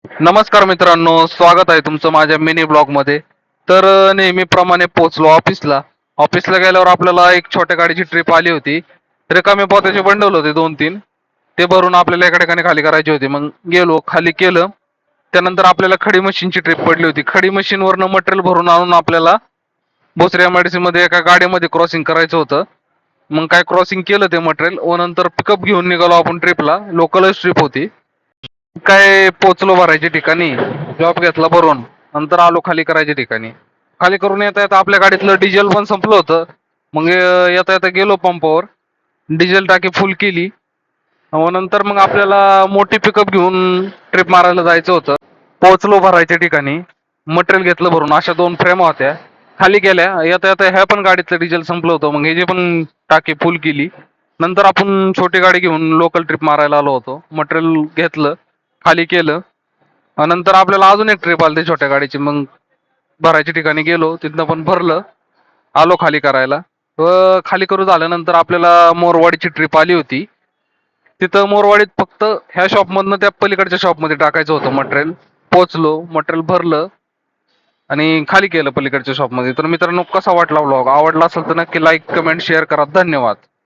नमस्कार मित्रांनो, स्वागत आहे तुमचं माझ्या मिनी ब्लॉग मध्ये. नेहमीप्रमाणे पोहोचलो ऑफिसला. ऑफिसला गेल्यावर आपल्याला एक छोट्या गाडीची ट्रिप आली होती. रिकामे पोत्याचे बंडल होते 2-3, ते भरून आपल्याला एका ठिकाणी खाली करायची होती. मग गेलो, खाली केलं. त्यानंतर आपल्याला खडी मशीनची ट्रिप पडली होती. खडी मशीनवरनं मटेरियल भरून आणून आपल्याला भोसरी एमआयडीसी मध्ये एका गाडीमध्ये क्रॉसिंग करायचं होतं. मग काय क्रॉसिंग केलं ते मटेरियल व नंतर पिकअप घेऊन निघालो आपण ट्रिपला. लोकलच ट्रिप होती. काय पोचलो भरायच्या ठिकाणी, जॉब घेतला भरून, नंतर आलो खाली करायच्या ठिकाणी. खाली करून येता येता आपल्या गाडीतलं डिझेल पण संपलं होतं. मग येता येता गेलो पंपावर, डिझेल टाकी फुल केली व नंतर मग आपल्याला मोठी पिकअप घेऊन ट्रिप मारायला जायचं होतं. पोहोचलो भरायच्या ठिकाणी, मटेरियल घेतलं भरून. अशा 2 फ्रेम होत्या, खाली गेल्या. येता येता ह्या पण गाडीतलं डिझेल संपलं होतं. मग ह्याची पण टाकी फुल केली. नंतर आपण छोटी गाडी घेऊन लोकल ट्रिप मारायला आलो होतो. मटेरियल घेतलं, खाली केलं. नंतर आपल्याला अजून एक ट्रिप आली छोट्या गाडीची. मग भरायच्या ठिकाणी गेलो, तिथनं पण भरलं, आलो खाली करायला. व खाली करू झाल्यानंतर आपल्याला मोरवाडीची ट्रिप आली होती. तिथं मोरवाडीत फक्त ह्या शॉपमधनं त्या पलीकडच्या शॉपमध्ये टाकायचं होतं मटेरियल. पोचलो, मटेरियल भरलं आणि खाली केलं पलीकडच्या शॉपमध्ये. तर मित्रांनो, कसा वाटला व्लॉग? आवडला असेल तर नक्की लाईक, कमेंट, शेअर करा. धन्यवाद.